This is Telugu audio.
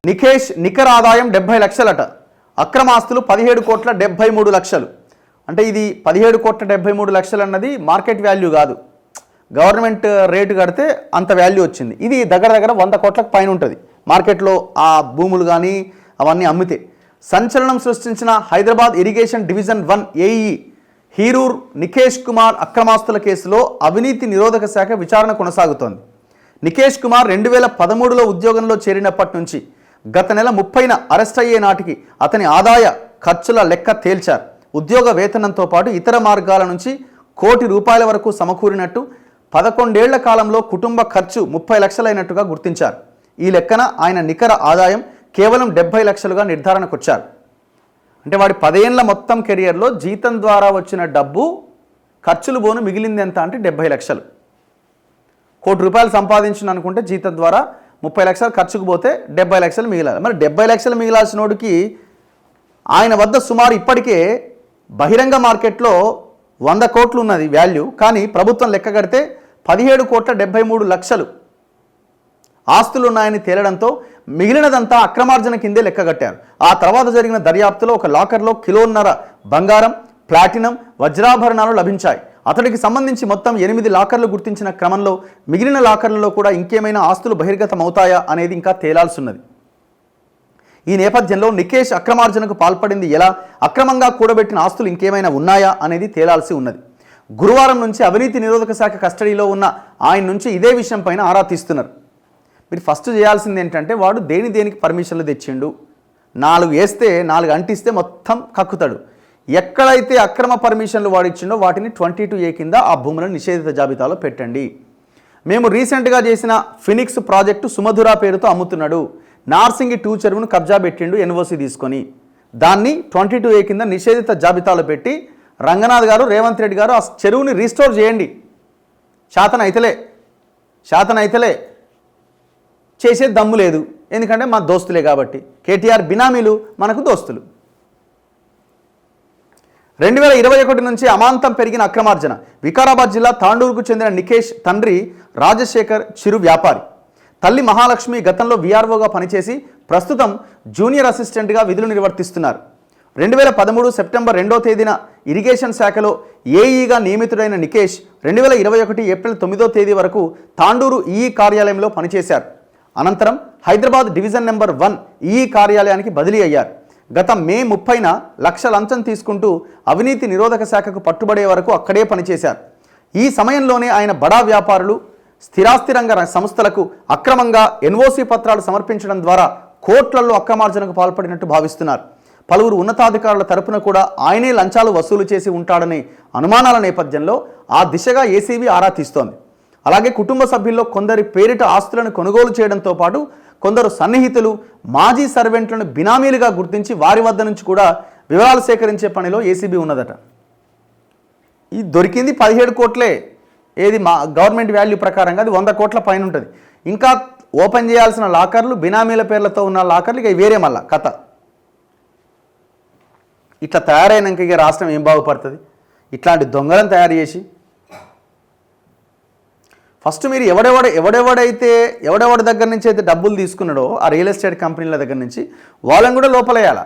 నిఖేష్ నికర ఆదాయం 70 లక్షలట. అక్రమ ఆస్తులు 17,73,00,000. అంటే ఇది 17,73,00,000 అన్నది మార్కెట్ వాల్యూ కాదు, గవర్నమెంట్ రేటు కడితే అంత వాల్యూ వచ్చింది. ఇది దగ్గర 100 కోట్లకు పైన ఉంటుంది మార్కెట్లో ఆ భూములు కానీ అవన్నీ అమ్మితే. సంచలనం సృష్టించిన హైదరాబాద్ ఇరిగేషన్ డివిజన్ 1 ఏఈ హీరూర్ నిఖేష్ కుమార్ అక్రమాస్తుల కేసులో అవినీతి నిరోధక శాఖ విచారణ కొనసాగుతోంది. నిఖేష్ కుమార్ 2013లో ఉద్యోగంలో చేరినప్పటి నుంచి గత నెల 30న అరెస్ట్ అయ్యే నాటికి అతని ఆదాయ ఖర్చుల లెక్క తేల్చారు. ఉద్యోగ వేతనంతో పాటు ఇతర మార్గాల నుంచి ₹1 కోటి వరకు సమకూరినట్టు, 11 ఏళ్ల కాలంలో కుటుంబ ఖర్చు 30 లక్షలైనట్టుగా గుర్తించారు. ఈ లెక్కన ఆయన నికర ఆదాయం కేవలం 70 లక్షలుగా నిర్ధారణకొచ్చారు. అంటే వాడి 10 ఏళ్ల మొత్తం కెరియర్లో జీతం ద్వారా వచ్చిన డబ్బు ఖర్చులు పోను మిగిలింది ఎంత అంటే 70 లక్షలు. ₹1 కోటి సంపాదించిన అనుకుంటే జీతం ద్వారా 30 లక్షలు ఖర్చుకు పోతే 70 లక్షలు మిగిలాలి. మరి 70 లక్షలు మిగిలాల్సిన వాడికి ఆయన వద్ద సుమారు ఇప్పటికే బహిరంగ మార్కెట్లో 100 కోట్లు ఉన్నది వాల్యూ, కానీ ప్రభుత్వం లెక్క కడితే 17,73,00,000 ఆస్తులు ఉన్నాయని తేలడంతో మిగిలినదంతా అక్రమార్జన కిందే లెక్క కట్టారు. ఆ తర్వాత జరిగిన దర్యాప్తులో ఒక లాకర్లో 1.5 కిలోల బంగారం, ప్లాటినం, వజ్రాభరణాలు లభించాయి. అతడికి సంబంధించి మొత్తం 8 లాకర్లు గుర్తించిన క్రమంలో మిగిలిన లాకర్లలో కూడా ఇంకేమైనా ఆస్తులు బహిర్గతం అవుతాయా అనేది ఇంకా తేలాల్సి ఉన్నది. ఈ నేపథ్యంలో నిఖేష్ అక్రమార్జనకు పాల్పడింది ఎలా, అక్రమంగా కూడబెట్టిన ఆస్తులు ఇంకేమైనా ఉన్నాయా అనేది తేలాల్సి ఉన్నది. గురువారం నుంచి అవినీతి నిరోధక శాఖ కస్టడీలో ఉన్న ఆయన నుంచి ఇదే విషయం పైన ఆరా తీస్తున్నారు. మీరు ఫస్ట్ చేయాల్సింది ఏంటంటే వాడు దేనికి పర్మిషన్లు తెచ్చిండు, 4 వేస్తే 4 అంటిస్తే మొత్తం కక్కుతాడు. ఎక్కడైతే అక్రమ పర్మిషన్లు వాడిచ్చిండో వాటిని 22A కింద ఆ భూములను నిషేధిత జాబితాలో పెట్టండి. మేము రీసెంట్గా చేసిన ఫినిక్స్ ప్రాజెక్టు సుమధుర పేరుతో అమ్ముతున్నాడు, నార్సింగి 2 చెరువును కబ్జా పెట్టిండు ఎన్ఓసి తీసుకొని, దాన్ని 22A కింద నిషేధిత జాబితాలో పెట్టి రంగనాథ్ గారు, రేవంత్ రెడ్డి గారు ఆ చెరువుని రీస్టోర్ చేయండి. శాతనైతలే చేసే దమ్ము లేదు, ఎందుకంటే మా దోస్తులే కాబట్టి. కేటీఆర్ బినామీలు మనకు దోస్తులు. 2021 నుంచి అమాంతం పెరిగిన అక్రమార్జన. వికారాబాద్ జిల్లా తాండూరుకు చెందిన నిఖేష్ తండ్రి రాజశేఖర్ చిరు వ్యాపారి, తల్లి మహాలక్ష్మి గతంలో వీఆర్ఓగా పనిచేసి ప్రస్తుతం జూనియర్ అసిస్టెంట్గా విధులు నిర్వర్తిస్తున్నారు. 2013 సెప్టెంబర్ 2వ తేదీన ఇరిగేషన్ శాఖలో ఏఈగా నియమితుడైన నిఖేష్ 2021 ఏప్రిల్ 9వ తేదీ వరకు తాండూరు ఈఈ కార్యాలయంలో పనిచేశారు. అనంతరం హైదరాబాద్ డివిజన్ నెంబర్ 1 ఈఈ కార్యాలయానికి బదిలీ అయ్యారు. గత మే 30న లక్ష లంచం తీసుకుంటూ అవినీతి నిరోధక శాఖకు పట్టుబడే వరకు అక్కడే పనిచేశారు. ఈ సమయంలోనే ఆయన బడా వ్యాపారులు, స్థిరాస్తి రంగ సంస్థలకు అక్రమంగా ఎన్ఓసి పత్రాలు సమర్పించడం ద్వారా కోట్లలో అక్రమార్జనకు పాల్పడినట్టు భావిస్తున్నారు. పలువురు ఉన్నతాధికారుల తరపున కూడా ఆయనే లంచాలు వసూలు చేసి ఉంటాడనే అనుమానాల నేపథ్యంలో ఆ దిశగా ఏసీబీ ఆరా తీస్తోంది. అలాగే కుటుంబ సభ్యుల్లో కొందరి పేరిట ఆస్తులను కొనుగోలు చేయడంతో పాటు కొందరు సన్నిహితులు, మాజీ సర్వెంట్లను బినామీలుగా గుర్తించి వారి వద్ద నుంచి కూడా వివరాలు సేకరించే పనిలో ఏసీబీ ఉన్నదట. ఈ దొరికింది 17 కోట్లే, ఏది మా గవర్నమెంట్ వాల్యూ ప్రకారంగా అది 100 కోట్ల పైన ఉంటుంది. ఇంకా ఓపెన్ చేయాల్సిన లాకర్లు, బినామీల పేర్లతో ఉన్న లాకర్లు ఇక వేరే మళ్ళా కథ. ఇట్లా తయారైనాక ఇక రాష్ట్రం ఏం బాగుపడుతుంది? ఇట్లాంటి దొంగలను తయారు చేసి ఫస్ట్ మీరు ఎవడెవడి దగ్గర నుంచి అయితే డబ్బులు తీసుకున్నాడో ఆ రియల్ ఎస్టేట్ కంపెనీల దగ్గర నుంచి వాళ్ళని కూడా లోపలేయాలి.